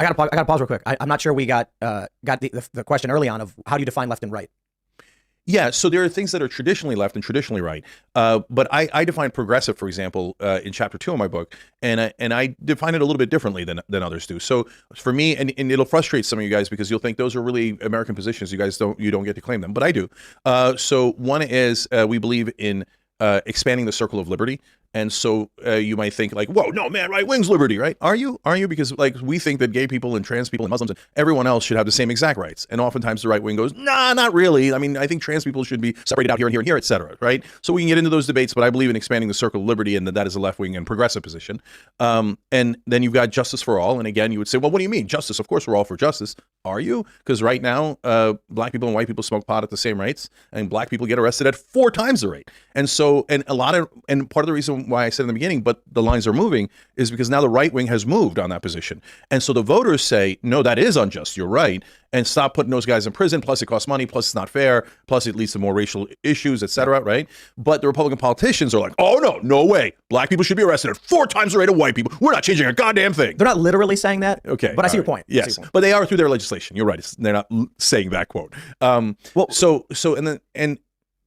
I gotta pause real quick. I'm not sure we got the question early on of how do you define left and right. Yeah, so there are things that are traditionally left and traditionally right. But I define progressive, for example, in chapter 2 of my book, and I define it a little bit differently than others do. So for me, and it'll frustrate some of you guys because you'll think those are really American positions. You don't get to claim them, but I do. So one is we believe in expanding the circle of liberty. And so you might think like, whoa, no, man, right wing's liberty, right? Are you? Because like we think that gay people and trans people and Muslims and everyone else should have the same exact rights. And oftentimes the right wing goes, nah, not really. I mean, I think trans people should be separated out here and here and here, et cetera, right? So we can get into those debates, but I believe in expanding the circle of liberty and that is a left wing and progressive position. And then you've got justice for all. And again, you would say, well, what do you mean justice? Of course, we're all for justice. Are you? Because right now, black people and white people smoke pot at the same rates, and black people get arrested at 4 times the rate. And so, and part of the reason why I said in the beginning, but the lines are moving, is because now the right wing has moved on that position. And so the voters say, no, that is unjust. You're right. And stop putting those guys in prison. Plus it costs money. Plus it's not fair. Plus it leads to more racial issues, et cetera. Right. But the Republican politicians are like, oh, no way. Black people should be arrested at 4 times the rate of white people. We're not changing a goddamn thing. They're not literally saying that. Okay. But I see your point. Yes. But they are through their legislation. You're right. They're not saying that quote.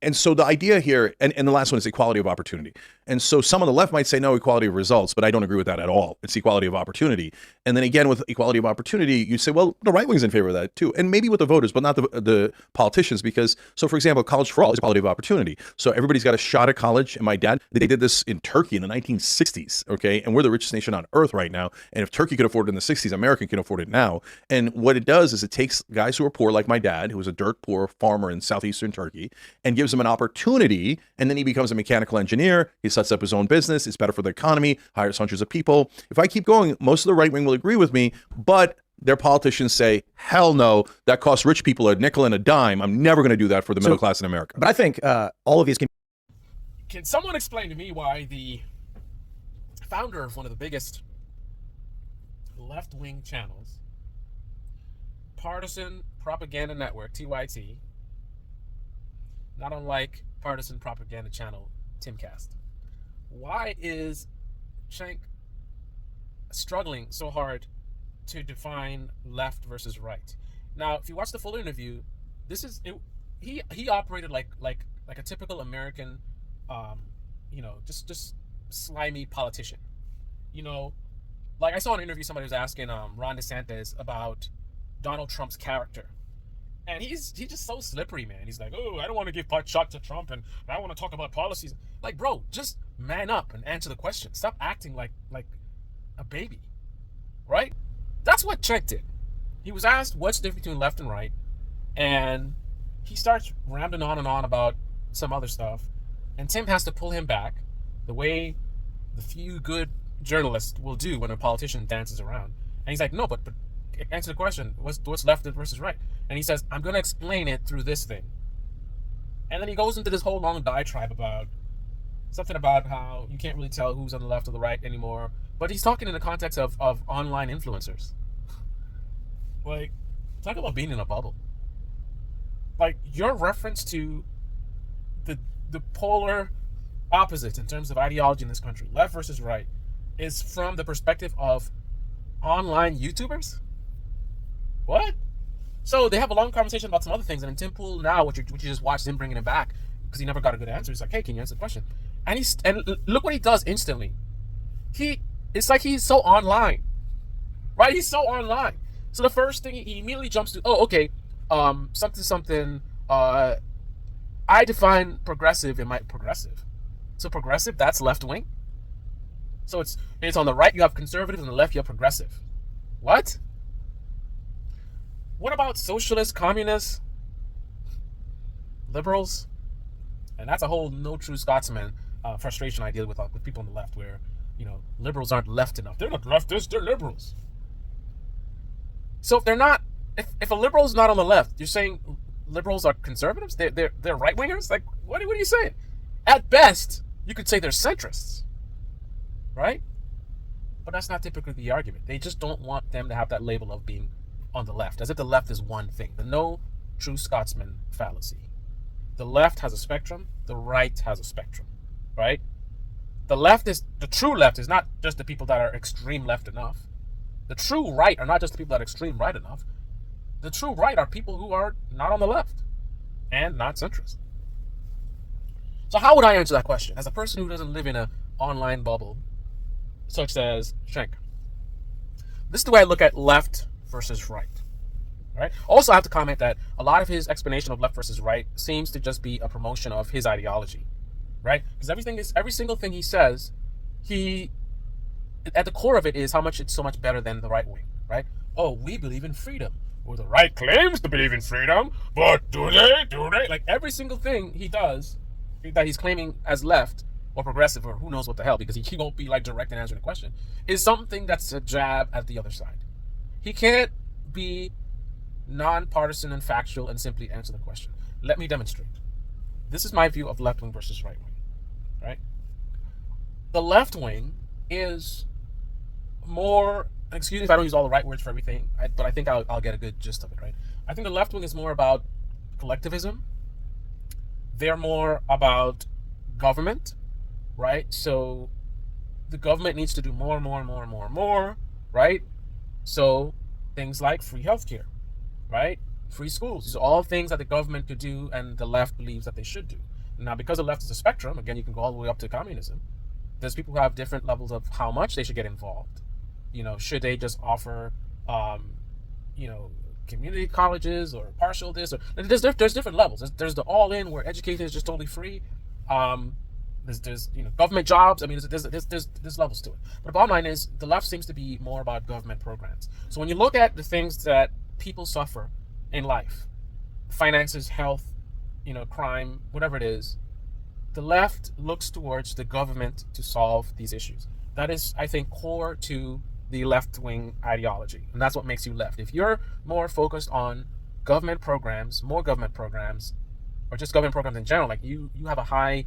And so the idea here, and the last one is equality of opportunity. And so some on the left might say, no, equality of results, but I don't agree with that at all. It's equality of opportunity. And then again, with equality of opportunity, you say, well, the right wing's in favor of that too. And maybe with the voters, but not the politicians, because, so for example, college for all is equality of opportunity. So everybody's got a shot at college. And my dad, they did this in Turkey in the 1960s, okay? And we're the richest nation on earth right now. And if Turkey could afford it in the 60s, America can afford it now. And what it does is it takes guys who are poor, like my dad, who was a dirt poor farmer in southeastern Turkey, and gives them an opportunity, and then he becomes a mechanical engineer. He sets up his own business. It's better for the economy, hires hundreds of people. If I keep going, most of the right wing will agree with me, but their politicians say, hell no, that costs rich people a nickel and a dime. I'm never going to do that for the middle class in America. But I think all of these Can someone explain to me why the founder of one of the biggest left-wing channels, Partisan Propaganda Network, TYT, not unlike partisan propaganda channel Timcast, why is Cenk struggling so hard to define left versus right? Now, if you watch the full interview, he operated like a typical American, just slimy politician. Like I saw an interview, somebody was asking Ron DeSantis about Donald Trump's character. And he's just so slippery, man. He's like, oh, I don't want to give pot shot to Trump, and I want to talk about policies. Like, bro, just man up and answer the question. Stop acting like a baby, right? That's what Cenk did. He was asked what's the difference between left and right, and he starts rambling on and on about some other stuff, and Tim has to pull him back the way the few good journalists will do when a politician dances around. And he's like, no, but answer the question. What's left versus right? And he says, I'm going to explain it through this thing. And then he goes into this whole long diatribe about something about how you can't really tell who's on the left or the right anymore. But he's talking in the context of online influencers. Like, talk about being in a bubble. Like, your reference to the polar opposites in terms of ideology in this country, left versus right, is from the perspective of online YouTubers? What? So they have a long conversation about some other things, and then Tim Pool now, which you just watched him bringing it back because he never got a good answer. He's like, hey, can you answer the question? And look what he does instantly. It's like he's so online, right? He's so online. So the first thing he immediately jumps to, oh, okay, something. I define progressive in my progressive. So progressive, that's left wing. So it's on the right you have conservative, on the left you have progressive. What? What about socialists, communists, liberals? And that's a whole no true Scotsman frustration I deal with people on the left, where liberals aren't left enough. They're not leftists, they're liberals. So if they're not, if a liberal is not on the left, you're saying liberals are conservatives? They're right wingers? Like what are you saying? At best, you could say they're centrists, right? But that's not typically the argument. They just don't want them to have that label of being on the left, as if the left is one thing. The no true Scotsman fallacy. The left has a spectrum, the right has a spectrum, right? The true left is not just the people that are extreme left enough. The true right are not just the people that are extreme right enough. The true right are people who are not on the left and not centrist. So how would I answer that question as a person who doesn't live in an online bubble such as Cenk? This is the way I look at left versus right. Right. Also, I have to comment that a lot of his explanation of left versus right seems to just be a promotion of his ideology, right? Because every single thing he says, he at the core of it is how much it's so much better than the right wing, right? Oh, we believe in freedom. Well, the right claims to believe in freedom, but do they? Do they? Like every single thing he does that he's claiming as left or progressive or who knows what the hell, because he won't be like direct in answering the question, is something that's a jab at the other side. He can't be nonpartisan and factual and simply answer the question. Let me demonstrate. This is my view of left wing versus right wing, right? The left wing is more, excuse me if I don't use all the right words for everything, but I think I'll get a good gist of it, right? I think the left wing is more about collectivism. They're more about government, right? So the government needs to do more, right? So things like free healthcare, right? Free schools. These are all things that the government could do and the left believes that they should do. Now, because the left is a spectrum, again, you can go all the way up to communism. There's people who have different levels of how much they should get involved. Should they just offer, community colleges or partial this? Or there's different levels. There's the all-in where education is just totally free. There's government jobs. I mean, there's levels to it. But the bottom line is the left seems to be more about government programs. So when you look at the things that people suffer in life, finances, health, crime, whatever it is, the left looks towards the government to solve these issues. That is, I think, core to the left-wing ideology, and that's what makes you left. If you're more focused on government programs, more government programs, or just government programs in general, like you have a high,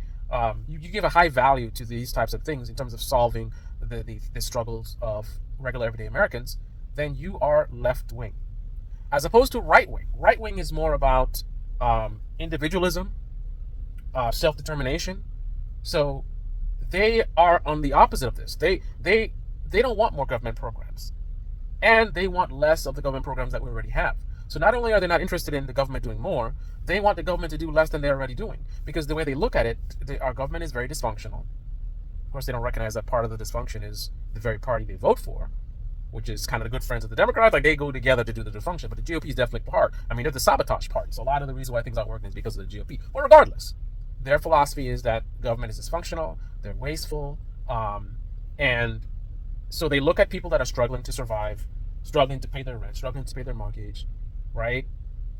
you give a high value to these types of things in terms of solving the struggles of regular everyday Americans, then you are left-wing. As opposed to right-wing. Right-wing is more about individualism, self-determination. So they are on the opposite of this. They don't want more government programs, and they want less of the government programs that we already have. So not only are they not interested in the government doing more, they want the government to do less than they're already doing, because the way they look at it, our government is very dysfunctional. Of course, they don't recognize that part of the dysfunction is the very party they vote for, which is kind of the good friends of the Democrats. Like, they go together to do the dysfunction, but the GOP is definitely part. I mean, they're the sabotage party. So a lot of the reason why things aren't working is because of the GOP. But regardless, their philosophy is that government is dysfunctional, they're wasteful, and so they look at people that are struggling to survive, struggling to pay their rent, struggling to pay their mortgage, right?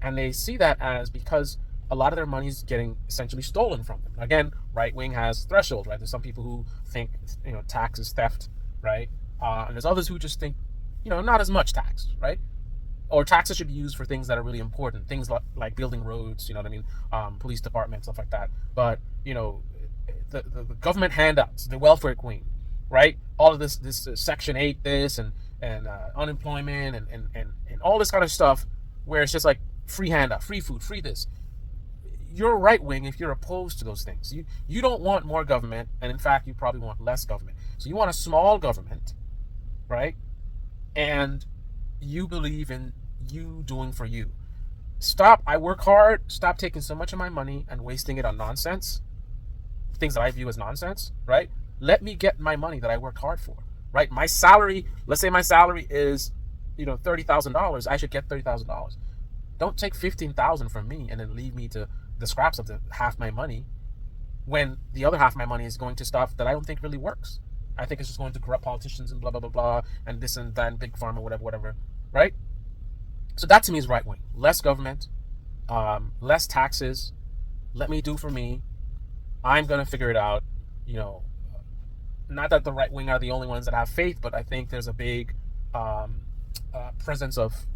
And they see that as because a lot of their money is getting essentially stolen from them. Again, right wing has thresholds, right? There's some people who think, tax is theft, right? And there's others who just think, not as much tax, right? Or taxes should be used for things that are really important, things like building roads, police department, stuff like that. But, the government handouts, the welfare queen, right? All of this Section 8, this and unemployment and all this kind of stuff, where it's just like free handout, free food, free this. You're right wing if you're opposed to those things. You don't want more government, and in fact, you probably want less government. So you want a small government, right? And you believe in you doing for you. I work hard, stop taking so much of my money and wasting it on nonsense, things that I view as nonsense, right? Let me get my money that I worked hard for, right? My salary, let's say my salary is, $30,000. I should get $30,000. Don't take $15,000 from me and then leave me to the scraps of the half my money, when the other half of my money is going to stuff that I don't think really works. I think it's just going to corrupt politicians and blah, blah, blah, blah, and this and that, and big pharma, whatever, right? So that to me is right wing. Less government, less taxes. Let me do for me. I'm going to figure it out. Not that the right wing are the only ones that have faith, but I think there's a big presence of,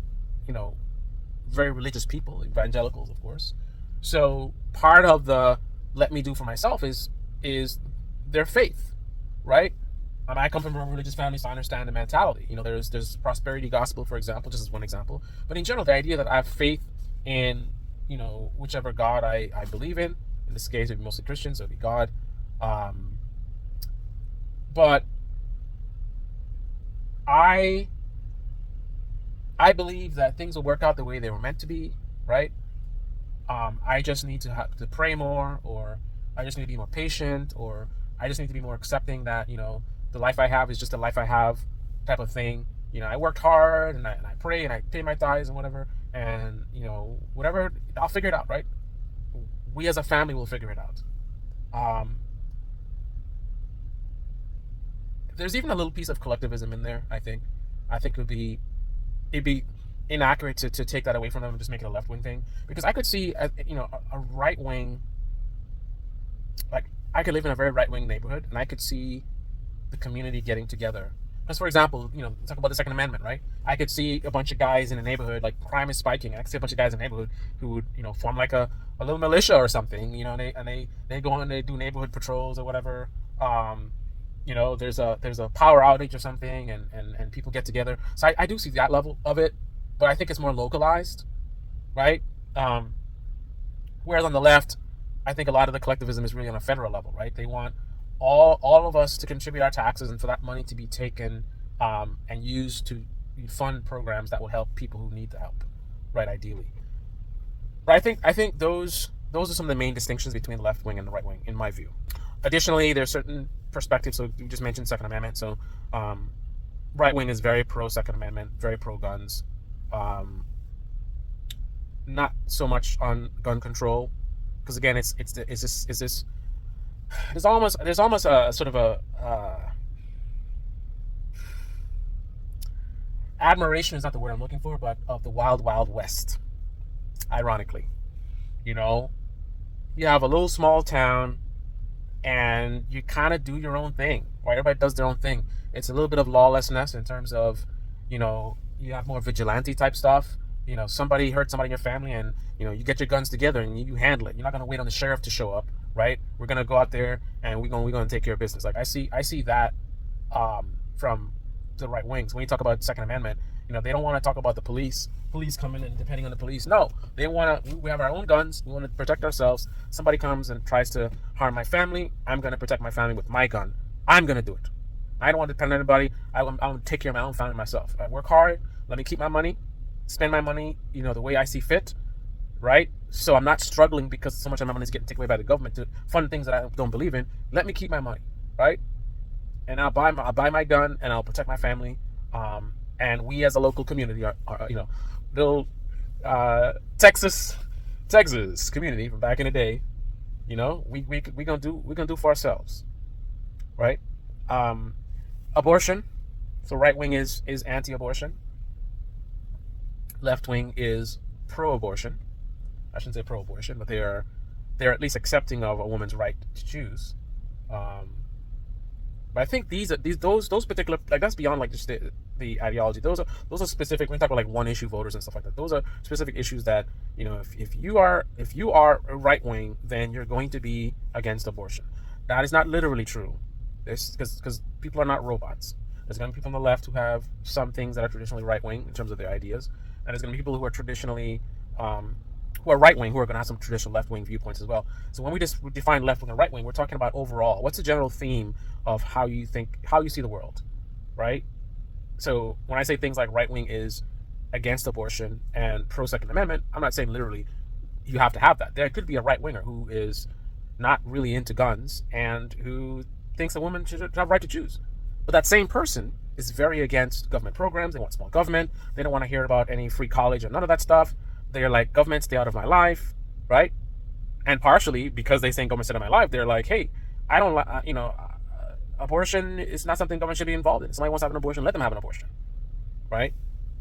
very religious people, evangelicals, of course. So part of the let me do for myself is their faith, right? I come from a religious family, so I understand the mentality. There's prosperity gospel, for example, just as one example. But in general, the idea that I have faith in, whichever God I believe in this case, it would be mostly Christians, so it'd be God. But I I believe that things will work out the way they were meant to be, right? I just need to pray more, or I just need to be more patient, or I just need to be more accepting that, the life I have is just the life I have type of thing. I worked hard, and I pray, and I pay my tithes and whatever, and, whatever, I'll figure it out, right? We as a family will figure it out. There's even a little piece of collectivism in there, I think. I think it'd be inaccurate to take that away from them and just make it a left-wing thing, because I could see a right-wing, like, I could live in a very right-wing neighborhood, and I could see the community getting together. Because, for example, talk about the Second Amendment, right? I could see a bunch of guys in a neighborhood, like, crime is spiking. I could see a bunch of guys in a neighborhood who would, form like a little militia or something, and they go and they do neighborhood patrols or whatever. There's a power outage or something, and people get together. So I do see that level of it, but I think it's more localized, right? Whereas on the left, I think a lot of the collectivism is really on a federal level, right? They want all of us to contribute our taxes, and for that money to be taken and used to fund programs that will help people who need the help, right? Ideally, but I think those are some of the main distinctions between the left wing and the right wing, in my view. Additionally, there's certain perspectives. So you just mentioned Second Amendment. So right wing is very pro Second Amendment, very pro guns. Not so much on gun control, because again, there's almost a sort of a admiration is not the word I'm looking for, but of the wild west. Ironically, you have a little small town, and you kind of do your own thing, right? Everybody does their own thing. It's a little bit of lawlessness in terms of, you have more vigilante type stuff. Somebody hurt somebody in your family, and you get your guns together and you handle it. You're not gonna wait on the sheriff to show up, right? We're gonna go out there and we're gonna take care of business. Like I see that from the right wings. When you talk about Second Amendment, they don't want to talk about the police coming and depending on the police. No, we have our own guns. We want to protect ourselves. Somebody comes and tries to harm my family, I'm going to protect my family with my gun. I'm going to do it. I don't want to depend on anybody. I want to take care of my own family myself. I work hard. Let me keep my money, spend my money, the way I see fit, right? So I'm not struggling because so much of my money is getting taken away by the government to fund things that I don't believe in. Let me keep my money, right? And I'll buy my gun, and I'll protect my family. And we as a local community are little Texas community from back in the day. We gonna do for ourselves, right? Abortion. So right wing is anti-abortion. Left wing is pro-abortion. I shouldn't say pro-abortion, but they're at least accepting of a woman's right to choose. But I think those particular, like, that's beyond like just the ideology. Those are specific. When we talk about like one issue voters and stuff like that, those are specific issues that if you are a right wing, then you're going to be against abortion. That is not literally true. Because people are not robots. There's going to be people on the left who have some things that are traditionally right wing in terms of their ideas, and there's going to be people who are traditionally who are right wing, who are going to have some traditional left wing viewpoints as well. So when we just define left wing and right wing, we're talking about overall. What's the general theme of how you see the world, right? So when I say things like right wing is against abortion and pro Second Amendment, I'm not saying literally you have to have that. There could be a right winger who is not really into guns and who thinks a woman should have a right to choose. But that same person is very against government programs. They want small government. They don't want to hear about any free college or none of that stuff. They're like, government, stay out of my life, right? And partially because they say government, stay out of my life, they're like, hey, I don't like, abortion is not something government should be involved in. Somebody wants to have an abortion, let them have an abortion, right?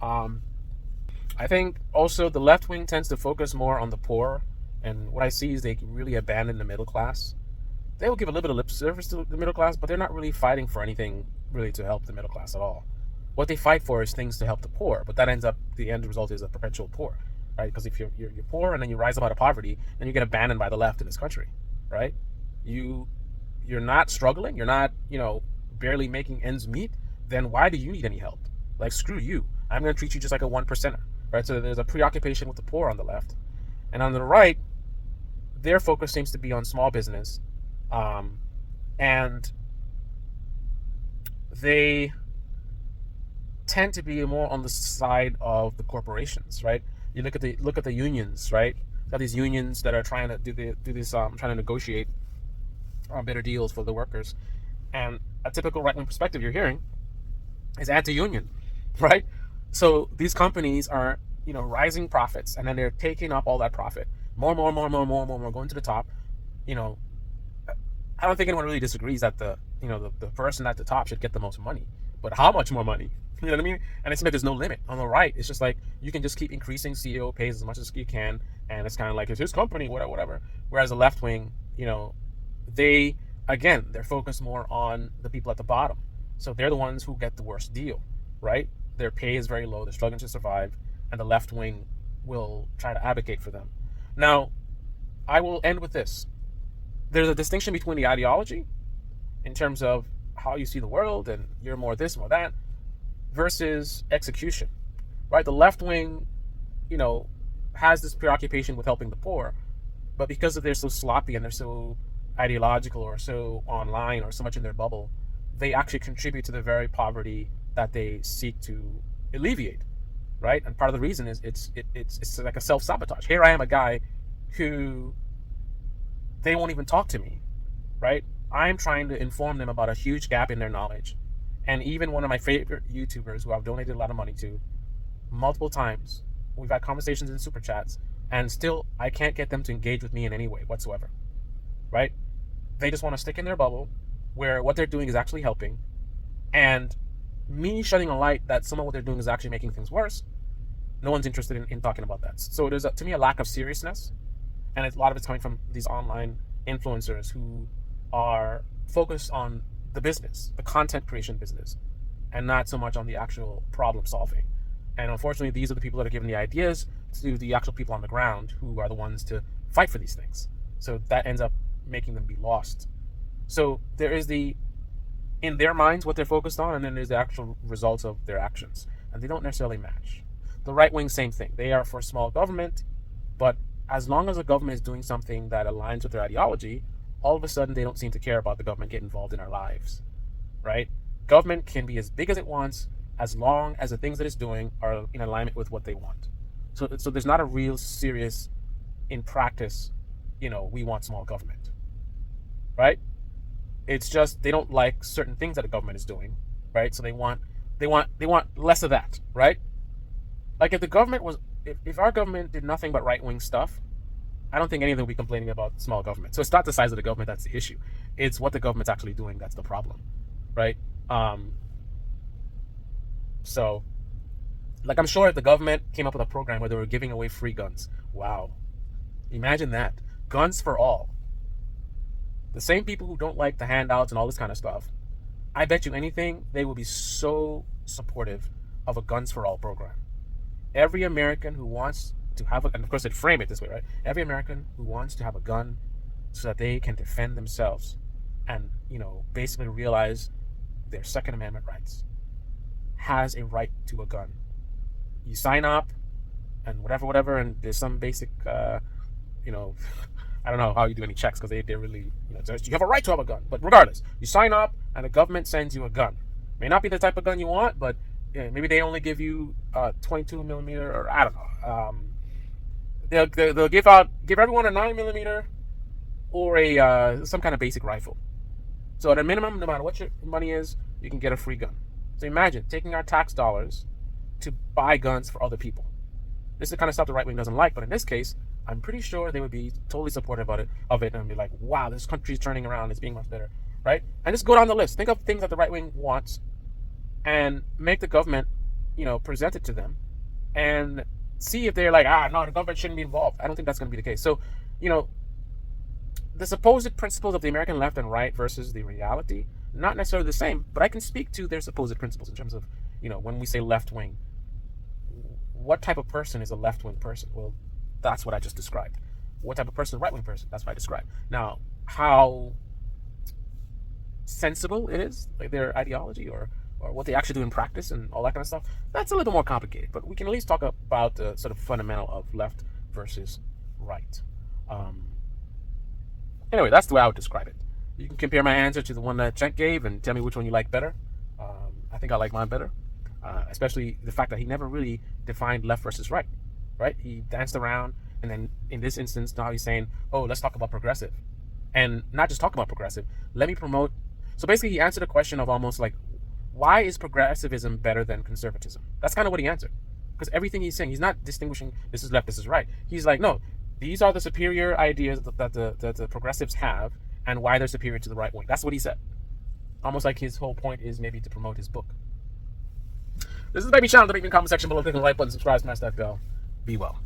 I think also the left wing tends to focus more on the poor, and what I see is they really abandon the middle class. They will give a little bit of lip service to the middle class, but they're not really fighting for anything really to help the middle class at all. What they fight for is things to help the poor, but that ends up, the end result is a perpetual poor, right? Because if you're poor and then you rise up out of poverty, then you get abandoned by the left in this country, right? You're not struggling, you're not, barely making ends meet, then why do you need any help? Like, screw you. I'm going to treat you just like a 1%er, right? So there's a preoccupation with the poor on the left. And on the right, their focus seems to be on small business. And they tend to be more on the side of the corporations, right? You look at the unions, right? You have these unions that are trying to trying to negotiate better deals for the workers, and a typical right wing perspective you're hearing is anti-union, right? So these companies are, rising profits, and then they're taking up all that profit, more, going to the top. You know, I don't think anyone really disagrees that the person at the top should get the most money, but how much more money? You know what I mean? And it's like there's no limit. On the right, it's just like you can just keep increasing CEO pays as much as you can, and it's kind of like it's his company, whatever. Whereas the left wing, they're focused more on the people at the bottom, so they're the ones who get the worst deal, right? Their pay is very low, they're struggling to survive, and the left wing will try to advocate for them. Now, I will end with this. There's a distinction between the ideology in terms of how you see the world and you're more this, more that, versus execution, right? The left wing, has this preoccupation with helping the poor, but because they're so sloppy and they're so ideological or so online or so much in their bubble, they actually contribute to the very poverty that they seek to alleviate, right? And part of the reason is it's like a self-sabotage. Here I am, a guy who they won't even talk to me, right? I'm trying to inform them about a huge gap in their knowledge. And even one of my favorite YouTubers who I've donated a lot of money to, multiple times, we've had conversations in super chats, and still I can't get them to engage with me in any way whatsoever, right? They just want to stick in their bubble where what they're doing is actually helping. And me shedding a light that some of what they're doing is actually making things worse, no one's interested in talking about that. So there's, to me, a lack of seriousness. And a lot of it's coming from these online influencers who are focused on the business, the content creation business, and not so much on the actual problem solving. And unfortunately, these are the people that are giving the ideas to the actual people on the ground who are the ones to fight for these things. So that ends up making them be lost. So there is in their minds, what they're focused on, and then there's the actual results of their actions. And they don't necessarily match. The right wing, same thing. They are for small government, but as long as the government is doing something that aligns with their ideology, all of a sudden they don't seem to care about the government getting involved in our lives, right? Government can be as big as it wants as long as the things that it's doing are in alignment with what they want. So there's not a real serious, in practice, we want small government, right? It's just they don't like certain things that the government is doing, right? So they want less of that, right? Like if the government was, if our government did nothing but right-wing stuff, I don't think anything would be complaining about small government. So it's not the size of the government that's the issue. It's what the government's actually doing that's the problem, right? So, like, I'm sure if the government came up with a program where they were giving away free guns, wow, imagine that. Guns for all. The same people who don't like the handouts and all this kind of stuff, I bet you anything, they will be so supportive of a guns for all program. Every American who wants to have and of course they'd frame it this way, right? Every American who wants to have a gun so that they can defend themselves and, basically realize their Second Amendment rights has a right to a gun. You sign up and whatever, and there's some basic, I don't know how you do any checks because they really, you have a right to have a gun. But regardless, you sign up and the government sends you a gun. May not be the type of gun you want, but maybe they only give you 22 millimeter, or I don't know. They'll give everyone a 9mm or a some kind of basic rifle. So at a minimum, no matter what your money is, you can get a free gun. So imagine taking our tax dollars to buy guns for other people. This is the kind of stuff the right wing doesn't like, but in this case, I'm pretty sure they would be totally supportive of it and be like, wow, this country's turning around, it's being much better, right? And just go down the list. Think of things that the right wing wants and make the government, present it to them and see if they're like, no, the government shouldn't be involved. I don't think that's going to be the case. So, the supposed principles of the American left and right versus the reality, not necessarily the same, but I can speak to their supposed principles in terms of, when we say left wing, what type of person is a left wing person? Well, that's what I just described. What type of person is a right wing person? That's what I described. Now, how sensible it is, like their ideology or what they actually do in practice and all that kind of stuff, that's a little more complicated. But we can at least talk about the sort of fundamental of left versus right. Anyway, that's the way I would describe it. You can compare my answer to the one that Cenk gave and tell me which one you like better. I think I like mine better. especially the fact that he never really defined left versus right. Right? He danced around, and then in this instance, now he's saying, "Oh, let's talk about progressive," and not just talk about progressive. Let me promote. So basically, he answered a question of almost like, why is progressivism better than conservatism? That's kind of what he answered. Because everything he's saying, he's not distinguishing this is left, this is right. He's like, no, these are the superior ideas that the progressives have, and why they're superior to the right wing. That's what he said. Almost like his whole point is maybe to promote his book. This is the Baby Channel. The comment section below. Click on the like button, subscribe, smash that bell. Be well.